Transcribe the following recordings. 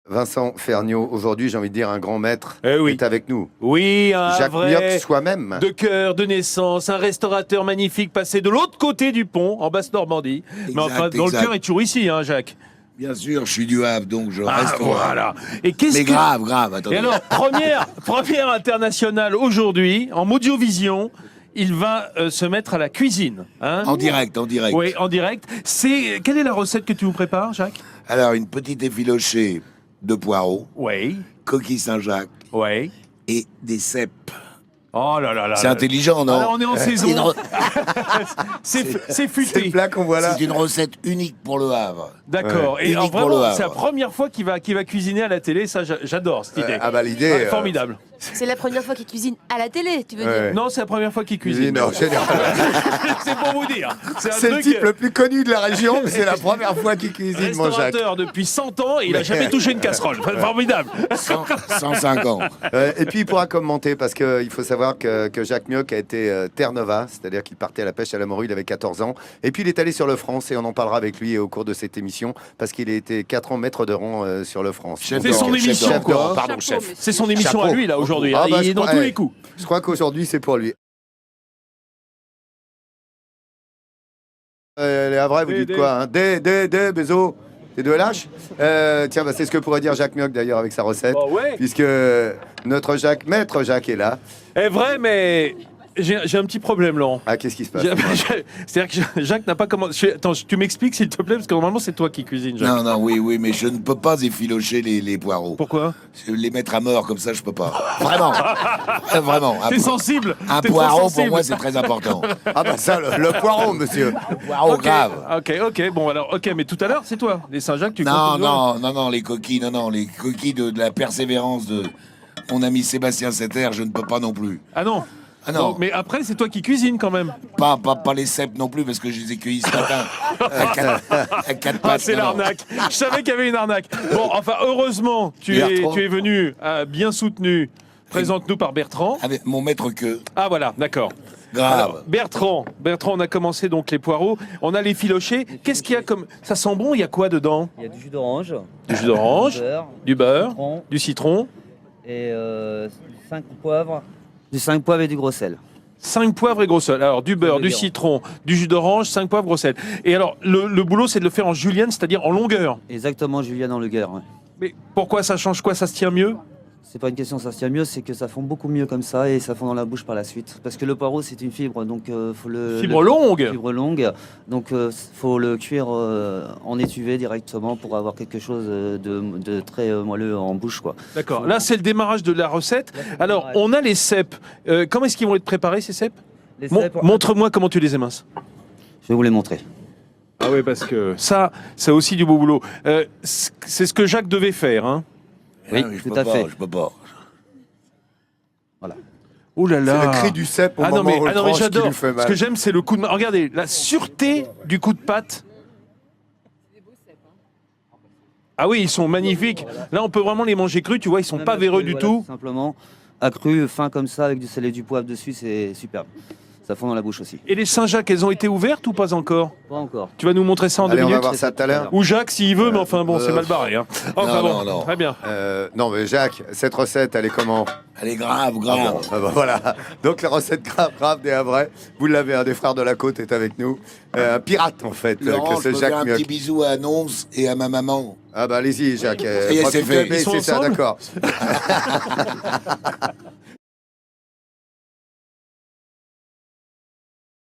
Vincent Ferniaud, aujourd'hui, j'ai envie de dire un grand maître Oui. est avec nous. Oui, un Jacques vrai Mioc soi-même. de cœur, de naissance, un restaurateur magnifique passé de l'autre côté du pont, en Basse-Normandie. Mais enfin, dans le cœur est toujours ici, hein, Jacques. Bien sûr, je suis du Havre, donc je Ah, reste au Havre. voilà. Et qu'est-ce Mais que... grave, attendez. Et alors, première internationale aujourd'hui, en Audiovision, il va se mettre à la cuisine. Hein. En direct. Oui, en direct. Quelle est la recette que tu nous prépares, Jacques? Alors, une petite effilochée de poireaux, Oui, coquille Saint-Jacques oui. et des cèpes. Oh là là là. C'est intelligent, non? Ah, on est en saison. C'est futé. C'est plat qu'on voit là. C'est une recette unique pour le Havre. D'accord. Ouais. Et Unique pour le vraiment, Havre. c'est la première fois qu'il va cuisiner à la télé. Ça, j'adore cette idée. Ah bah l'idée... Formidable. C'est la première fois qu'il cuisine à la télé, tu veux Ouais. dire? Non, c'est la première fois qu'il cuisine. en général. C'est pour vous dire. C'est un le truc, type le plus connu de la région, mais c'est la première fois qu'il cuisine, mon Jacques. restaurateur depuis 100 ans et il n'a jamais touché une casserole. Formidable. 105 ans. Et puis il pourra commenter, parce qu'il faut savoir que Jacques Mioc a été Terre-Nova, c'est-à-dire qu'il partait à la pêche à la morue, il avait 14 ans. Et puis il est allé sur le France, et on en parlera avec lui au cours de cette émission, parce qu'il a été 4 ans maître de rang sur le France. Chef C'est de son rang, émission, chef de quoi. rang, Pardon, Chapeau, chef. C'est son émission à Chapeau. lui, là, aujourd'hui. Ah, bah, Il est dans tous les coups. Je crois qu'aujourd'hui, c'est pour lui. Les Havrais, vous dites quoi, hein? Bézo, t'es de LH. Tiens, bah, c'est ce que pourrait dire Jacques Mioc d'ailleurs avec sa recette, Bah ouais. puisque notre Jacques, maître Jacques est là. est vrai, mais j'ai un petit problème, Laurent. Ah, qu'est-ce qui se passe? C'est-à-dire que Jacques n'a pas commencé. Attends, tu m'expliques s'il te plaît, parce que normalement c'est toi qui cuisines, Jacques. Non, oui, mais je ne peux pas effilocher les poireaux. Pourquoi? Les mettre à mort comme ça, je peux pas. Vraiment. Vraiment. T'es sensible. Un T'es trop poireau, pour sensible. moi, c'est très important. Ah bah ça, le poireau, monsieur. Poireau Ok, grave. ok, bon alors, ok, mais tout à l'heure c'est toi, les Saint-Jacques, tu Non, comptes les coquilles, les coquilles de la persévérance de mon ami Sébastien Setter, je ne peux pas non plus. Ah non. Ah non, Bon, mais après c'est toi qui cuisines quand même. pas les cèpes non plus, parce que je les ai cueillis ce matin à quatre Ah, pattes. c'est non. l'arnaque. Je savais qu'il y avait une arnaque. Bon, enfin, heureusement, tu es venu bien soutenu. Présente-nous par Bertrand. Avec mon maître queue, Ah voilà, d'accord. grave. Alors, Bertrand, on a commencé donc les poireaux. On a les filochés. Qu'est-ce qu'il y a comme... Ça sent bon, il y a quoi dedans? Il y a du jus d'orange, Du jus d'orange, du beurre, citron du citron, et 5 poivres. Du 5 poivres et du gros sel. 5 poivres et gros sel. Alors, du beurre, Le du Guéran. citron, du jus d'orange, 5 poivres, gros sel. Et alors, le boulot, c'est de le faire en julienne, c'est-à-dire en longueur. Exactement, Julien dans le guerre. Ouais. Mais pourquoi ça change quoi? Ça se tient mieux? C'est pas une question, ça se tient mieux, c'est que ça fond beaucoup mieux comme ça et ça fond dans la bouche par la suite. Parce que le poireau, c'est une fibre, donc faut Fibre longue. Fibre longue, donc faut le cuire en étuvée directement pour avoir quelque chose de très moelleux en bouche, quoi. D'accord. Là, c'est le démarrage de la recette. Alors, on a les cèpes. Comment est-ce qu'ils vont être préparés, ces cèpes? Les cèpes, Montre-moi comment tu les éminces. je vais vous les montrer. Ah oui, parce que ça, c'est aussi du beau boulot. C'est ce que Jacques devait faire, hein. Oui, je tout peux à pas, fait. je peux pas. Voilà. Oh là C'est là. le cri du cep au Ah non, moment où mais le tranche qui j'adore. lui fait Ce mal. que j'aime, c'est le coup de main. Regardez, la sûreté du coup de patte. Ah oui, ils sont magnifiques. Là, on peut vraiment les manger crus, tu vois, ils sont Même pas véreux accru, du voilà, tout. Simplement, accru, fin comme ça, avec du sel et du poivre dessus, c'est superbe. Ça fond dans la bouche aussi. Et les Saint-Jacques, elles ont été ouvertes ou pas encore? Pas encore. Tu vas nous montrer ça en Allez, 2 on va minutes? voir ça tout à l'heure. Ou Jacques, s'il veut, mais enfin bon, c'est mal barré. Hein. Enfin bon, non. très bien. Non mais Jacques, cette recette, elle est comment? Elle est grave. Ah bah voilà. Donc la recette grave des Havrais, vous l'avez, un des frères de la côte est avec nous. Un pirate en fait, Laurent, que je c'est peux faire Jacques un petit Mioc. bisou à Nonce et à ma maman. Ah bah allez-y Jacques. y est, c'est fait. profitez, Ils sont c'est ça, ensemble d'accord.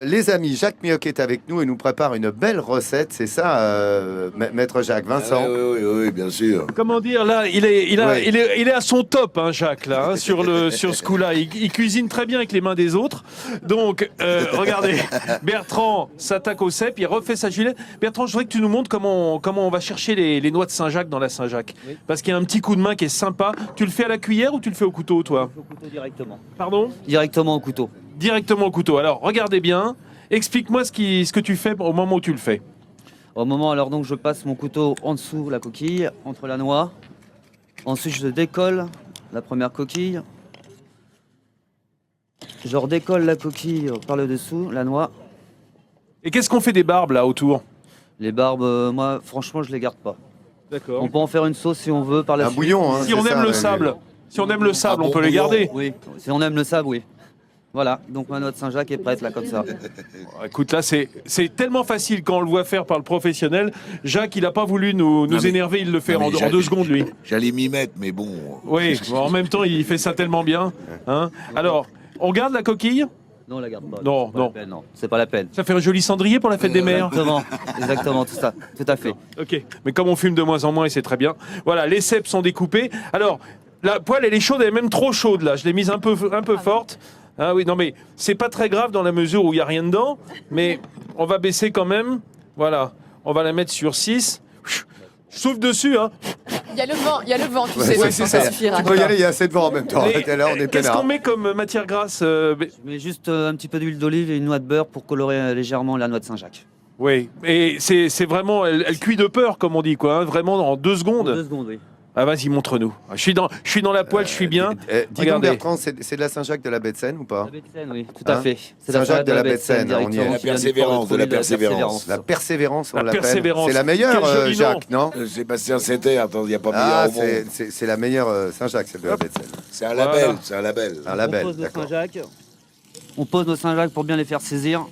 Les amis, Jacques Mioc est avec nous et nous prépare une belle recette, c'est ça, maître Jacques, Vincent? Oui, bien sûr. Comment dire, là, il est Ouais. à son top, hein, Jacques, là, hein, sur ce coup-là. Il cuisine très bien avec les mains des autres. Donc, regardez, Bertrand s'attaque au cèpe, il refait sa julienne. Bertrand, je voudrais que tu nous montres comment on va chercher les noix de Saint-Jacques dans la Saint-Jacques. Oui. Parce qu'il y a un petit coup de main qui est sympa. Tu le fais à la cuillère ou tu le fais au couteau, toi? Au couteau directement. Pardon? Directement au couteau. Directement au couteau. Alors, regardez bien. Explique-moi ce que tu fais au moment où tu le fais. Au moment, alors donc, je passe mon couteau en dessous la coquille, entre la noix. Ensuite, je décolle la première coquille. Je redécolle la coquille par le dessous, la noix. Et qu'est-ce qu'on fait des barbes, là, autour? Les barbes, moi, franchement, je les garde pas. D'accord. On peut en faire une sauce si on veut par la Un suite. bouillon, hein, Si c'est on ça, aime le mais- sable, si on aime le sable, bon on peut les bouillon. garder. Oui, si on aime le sable, oui. Voilà, donc ma noix de Saint-Jacques est prête là comme ça. Écoute, là, c'est tellement facile quand on le voit faire par le professionnel. Jacques, il n'a pas voulu nous Non, mais- énerver, il le fait non, mais en Jacques- 2 secondes, lui. J'allais m'y mettre, mais bon. Oui, bon, en même temps, il fait ça tellement bien. Hein. Alors, on garde la coquille. Non, on la garde pas. Non, c'est pas non. la peine, non, c'est pas la peine. Ça fait un joli cendrier pour la fête des mères. Exactement, tout ça, tout à fait. Ok, mais comme on fume de moins en moins, et c'est très bien. Voilà, les cèpes sont découpés. Alors, la poêle, elle est chaude, elle est même trop chaude là. Je l'ai mise un peu forte. Ah oui, non mais c'est pas très grave dans la mesure où il n'y a rien dedans. Mais on va baisser quand même. Voilà, on va la mettre sur 6. Je souffle dessus, hein. Il y a le vent, tu Ouais, sais, ouais, Vincent, c'est ça ça. suffira. Tu peux y aller, il y a assez de vent en même temps. Et Là, on est Qu'est-ce peinard. qu'on met comme matière grasse Je mets juste un petit peu d'huile d'olive et une noix de beurre pour colorer légèrement la noix de Saint-Jacques. Oui, et c'est vraiment, elle cuit de peur, comme on dit, quoi. Hein, vraiment en 2 En secondes. 2 secondes, oui. Ah, vas-y, montre-nous. Je suis dans la poêle, je suis bien. Dis donc, Regardez. Bertrand, c'est de la Saint-Jacques de la Baie de Seine ou pas? La baie de Seine, oui, tout à Hein fait. C'est Saint-Jacques salade de la baie de Seine, on y est. directement, La qui vient du persévérance, port de la produit persévérance. La persévérance, on La l'appelle. persévérance. C'est la meilleure, Quel joli Jacques, non? Sébastien Setter, attends, il n'y a pas Ah, meilleur au monde. c'est la meilleure Saint-Jacques, celle de la Baie de Seine. C'est un Voilà. label, c'est un label. Un On label, pose nos d'accord. Saint-Jacques. On pose nos Saint-Jacques pour bien les faire saisir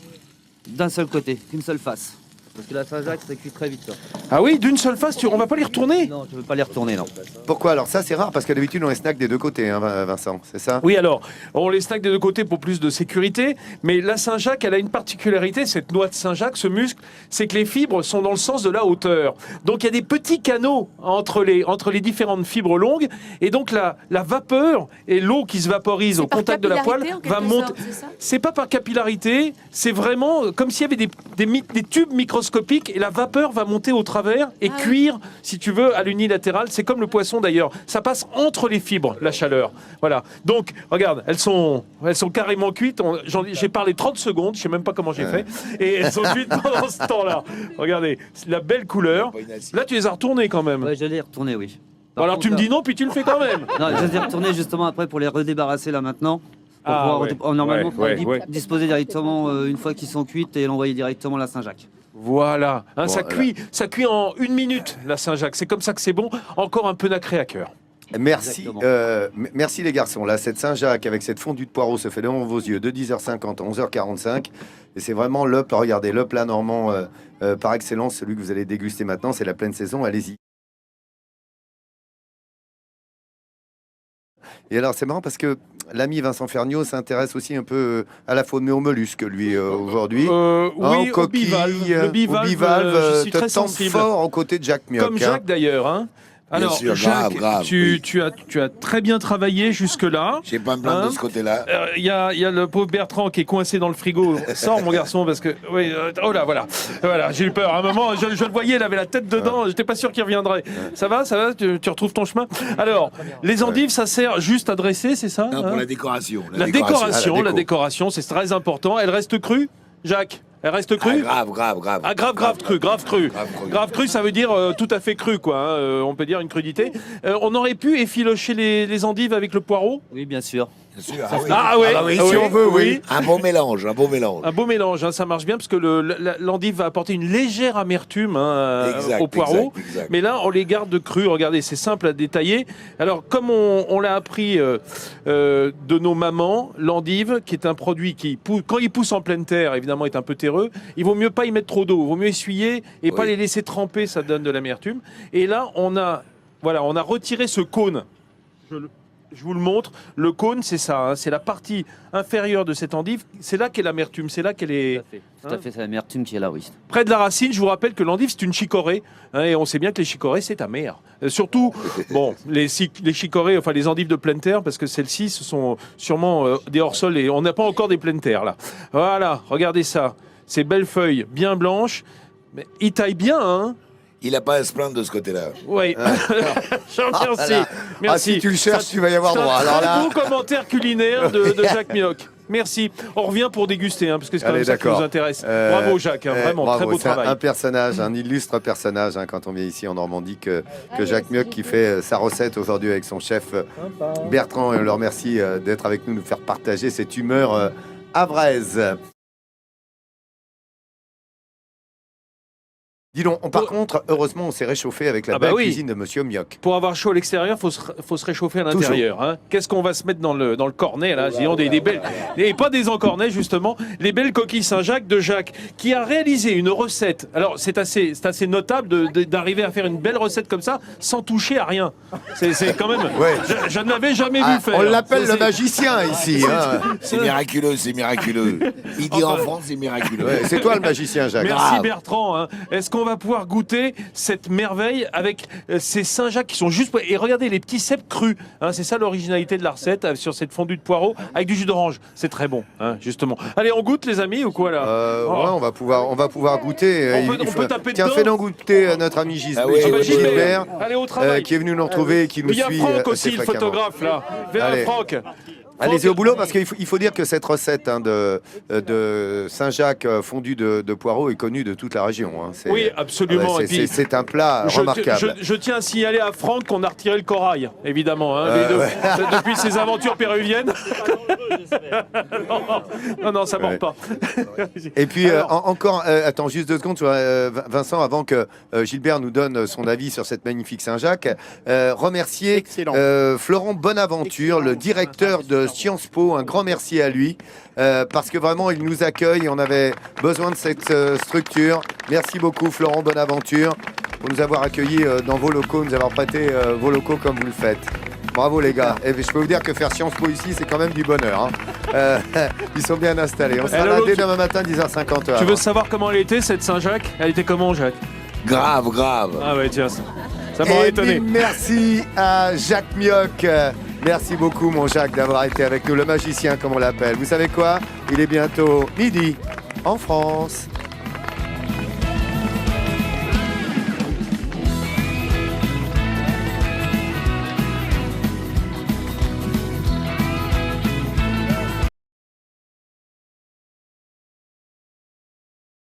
d'un seul côté, qu'une seule face. Parce que la Saint-Jacques, ça cuit très vite. Ça. Ah oui, d'une seule face, on va pas les retourner. Non, je ne veux pas les retourner, non. Pourquoi? Alors ça, c'est rare, parce que d'habitude, on les snack des deux côtés, hein, Vincent, c'est ça? Oui, alors, on les snack des deux côtés pour plus de sécurité, mais la Saint-Jacques, elle a une particularité, cette noix de Saint-Jacques, ce muscle, c'est que les fibres sont dans le sens de la hauteur. Donc, il y a des petits canaux entre les différentes fibres longues, et donc la vapeur et l'eau qui se vaporise au Par contact de la poêle capillarité, en va quelque monter. sorte, c'est ça C'est pas par capillarité, c'est vraiment comme s'il y avait des tubes microscopiques et la vapeur va monter au travers et Ah oui. cuire, si tu veux, à l'unilatéral. C'est comme le poisson d'ailleurs. Ça passe entre les fibres, la chaleur. Voilà. Donc, regarde, elles sont carrément cuites. J'ai parlé 30 secondes, je sais même pas comment j'ai fait. Et elles sont cuites pendant ce temps-là. Regardez, la belle couleur. Pas une assiette. Là, tu les as retournées quand même. Ouais, je les ai retournés, oui. Bon, alors tu me dis non, puis tu le fais quand même. Non, je les ai retournés justement après pour les redébarrasser là maintenant. Pour Ah, pouvoir ouais. normalement Ouais, pouvoir ouais. disposer directement une fois qu'ils sont cuites et l'envoyer directement à la Saint-Jacques. Voilà. Hein, Voilà. ça cuit en 1 minute, la Saint-Jacques. C'est comme ça que c'est bon. Encore un peu nacré à cœur. Merci, Exactement. merci les garçons. Là, cette Saint-Jacques avec cette fondue de poireaux se fait devant vos yeux de 10h50 à 11h45. Et c'est vraiment le plat, regardez, le plat normand par excellence, celui que vous allez déguster maintenant. C'est la pleine saison, allez-y. Et alors, c'est marrant parce que l'ami Vincent Ferniaud s'intéresse aussi un peu à la faune, mais aux mollusques, lui, aujourd'hui. Oui, Hein, au bivalve. Le bivalve, je suis te très tente sensible. fort aux côtés de Jacques Mioch. Comme Jacques d'ailleurs. Hein. Bien Alors, sûr, Jacques, grave, tu, oui. tu as très bien travaillé jusque-là. J'ai pas à me plaindre Hein de ce côté-là. Il y a le pauvre Bertrand qui est coincé dans le frigo. Sors mon garçon parce que oui, oh là voilà, j'ai eu peur. À un moment, je le voyais, il avait la tête dedans. J'étais pas sûr qu'il reviendrait. Ça va, tu retrouves ton chemin. Alors, les endives, ça sert juste à dresser, c'est ça Non, hein pour la décoration. La décoration, Ah, la la déco. décoration, c'est très important. Elle reste crue, Jacques. Elle reste Ah, crue. grave. Ah, grave cru. Grave cru, ça veut dire tout à fait cru, quoi. Hein, on peut dire une crudité. On aurait pu effilocher les endives avec le poireau. Oui, bien sûr. Bien sûr. Ah ouais, Ah bah oui, ah si oui, on veut, oui. Un beau mélange. Un beau mélange, hein, ça marche bien parce que l'endive va apporter une légère amertume Exact, au poireau. exact. Mais là, on les garde crus. Regardez, c'est simple à détailler. Alors, comme on l'a appris de nos mamans, l'endive, qui est un produit qui, quand il pousse en pleine terre, évidemment, est un peu terreux, il vaut mieux pas y mettre trop d'eau. Il vaut mieux essuyer et pas Oui. les laisser tremper, ça donne de l'amertume. Et là, on a retiré ce cône. Je vous le montre. Le cône, c'est ça. Hein, c'est la partie inférieure de cette endive. C'est là qu'est l'amertume. C'est là qu'elle est. Tout à fait, c'est l'amertume qui est là, oui. Près de la racine, je vous rappelle que l'endive, c'est une chicorée. Hein, et on sait bien que les chicorées, c'est amer. Surtout, bon, les chicorées, enfin les endives de pleine terre, parce que celles-ci, ce sont sûrement des hors-sols. Et on n'a pas encore des pleines terres, là. Voilà, regardez ça. Ces belles feuilles bien blanches. Mais il taille bien, hein. Il n'a pas à se plaindre de ce côté-là. Oui. Merci. là. Merci. Ah, si tu le cherches, tu vas y avoir C'est droit. un Alors très là, beau commentaire culinaire de Jacques Mioch. Merci. On revient pour déguster, hein, parce que c'est quand Allez, même ça qui d'accord. nous intéresse. Bravo Jacques, hein, vraiment, bravo, très beau c'est un travail. personnage, un illustre personnage hein, quand on vient ici en Normandie que Jacques Mioch qui fait sa recette aujourd'hui avec son chef Bertrand. Et on le remercie d'être avec nous, nous faire partager cette humeur havraise. Dis donc, par contre, heureusement, on s'est réchauffé avec la Ah bah belle oui. cuisine de Monsieur Mioc. Pour avoir chaud à l'extérieur, faut se réchauffer à l'intérieur. Hein. Qu'est-ce qu'on va se mettre dans le cornet là? Disons des belles, et pas des encornets justement, les belles coquilles Saint-Jacques de Jacques, qui a réalisé une recette. Alors c'est assez notable d'arriver à faire une belle recette comme ça sans toucher à rien. C'est quand même. Ouais. Je ne l'avais jamais vu faire. On l'appelle C'est- le magicien ici. Hein. C'est miraculeux, c'est miraculeux. Il dit en France, c'est miraculeux. Ouais, c'est toi le magicien, Jacques. Merci Grave. Bertrand. Hein. Est-ce qu'on va pouvoir goûter cette merveille avec ces Saint-Jacques qui sont juste... Et regardez les petits cèpes crus. Hein, c'est ça l'originalité de la recette sur cette fondue de poireaux avec du jus d'orange. C'est très bon, hein, justement. Allez, on goûte les amis ou quoi là? Ouais, on va pouvoir goûter. On peut taper Tiens, dedans. fais-nous goûter notre ami Ah oui, Ah bah, Gilbert, allez au travail. qui est venu nous retrouver et qui nous Il y a suit. Franck assez aussi, le fréquemment. photographe là. Vers Allez. Franck. Allez-y au boulot parce qu'il faut dire que cette recette de Saint-Jacques fondu de poireaux est connue de toute la région. Hein. Oui, absolument. Et puis, c'est un plat remarquable. Je tiens à signaler à Franck qu'on a retiré le corail, évidemment, hein, depuis ses aventures péruviennes. non, ça ne mord Ouais. pas. Et puis Alors- encore, attends juste 2 secondes, Vincent, avant que Gilbert nous donne son avis sur cette magnifique Saint-Jacques, remercier Florent Bonaventure, le directeur de Sciences Po, un grand merci à lui, parce que vraiment il nous accueille et on avait besoin de cette structure. Merci beaucoup Florent Bonaventure pour nous avoir accueillis dans vos locaux, nous avoir prêté vos locaux comme vous le faites. Bravo les gars. Et je peux vous dire que faire Sciences Po ici, c'est quand même du bonheur. Hein. Ils sont bien installés. On sera là Lolo, dès demain matin, 10h50. Tu veux savoir comment elle était, cette Saint-Jacques? Elle était comment, Jacques? Grave, grave. Ah ouais, tiens, ça m'aurait Et étonné. puis, merci à Jacques Mioc. Merci beaucoup, mon Jacques, d'avoir été avec nous, le magicien, comme on l'appelle. Vous savez quoi? Il est bientôt midi en France.